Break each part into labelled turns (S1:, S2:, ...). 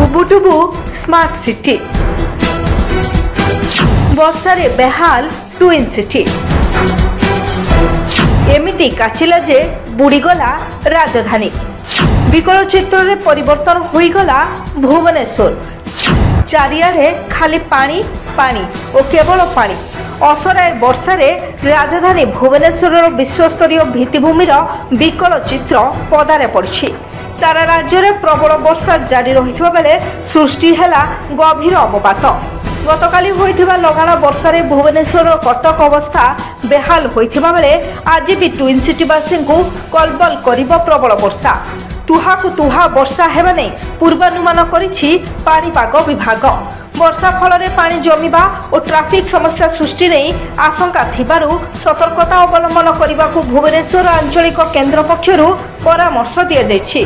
S1: उबुटुबु smart city वर्षारे बेहाल twin city एमिति काचिला जे बुड़ीगला राजधानी विकल चित्र रे परिवर्तन होईगला भुवनेश्वर चारियारे खाली पानी पानी और केवल पानी असराय वर्षारे राजधानी भुवनेश्वर विश्वस्तरीय भित्तिभूमिर विकल चित्र पदारे पड़छि। सारा राज्य में प्रबल वर्षा जारी रही बेले सृष्टि है गभीर अवपात। गतकाली होइथिबा लगाण वर्षारे भुवनेश्वर कटक अवस्था बेहाल होइथिबा बेले आज भी ट्विन सिटीवासी को कलबल करिब प्रबल वर्षा। तुहाकु तुहा वर्षा हेबा नै पूर्वानुमान करिछि पाणीपाग विभाग। वर्षा फल पानी जमिबा और ट्राफिक समस्या सृष्टि नहीं आशंका थिबारु सतर्कता अवलंबन करने भुवनेश्वर आंचलिक केन्द्र पक्षरु परामर्श दिया जायछि।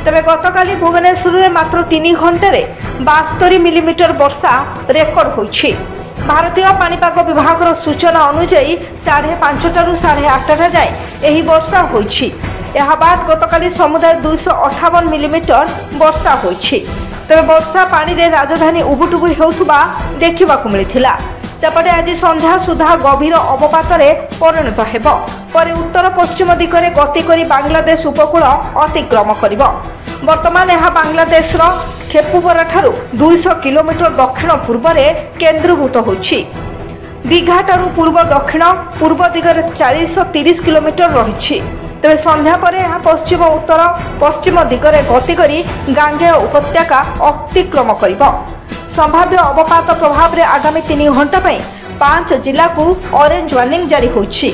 S1: तबे गतकाली भुवनेश्वर में मात्र 3 घंटे 72 मिलीमीटर वर्षा रेकर्ड होइछि। भारतीय पाणीपाग विभाग सूचना अनुसार 5:30 ରୁ 8:30 जाए यही वर्षा होइछि। यह बाद गतकाली समुदाय 258 मिलीमीटर वर्षा होइछि। तबे वर्षा पानी रे राजधानी उबुटुबु हेउथबा देखिबाकू मिलिथिला। सेपटे आज संध्या सुधा गभीर अवपात परिणत हेब पर उत्तर पश्चिम दिगरे गति करी बांग्लादेश उपकूल अतिक्रम करिब। वर्तमान यह बांग्लादेश खेपुपरा ठारू 200 किलोमीटर दक्षिण पूर्व केन्द्रीभूत होइछि। दीघा ठारू पूर्व दक्षिण पूर्व दिगरे 430 किलोमीटर रहिछि। तेज संध्या पर यह पश्चिम उत्तर पश्चिम दिगरे गति करी गांगेय उपत्यका अतिक्रम करिब। संभाव्य अवपात प्रभाव में आगामी 3 घंटा 5 जिला को ऑरेंज वार्निंग जारी होइछि।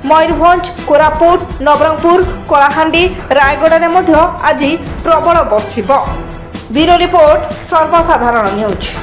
S1: मयूरभंज कोरापुट नवरंगपुर कलाहांडी रायगड़ा में आज प्रबल वर्षिब। ब्यूरो रिपोर्ट सर्वसाधारण न्यूज।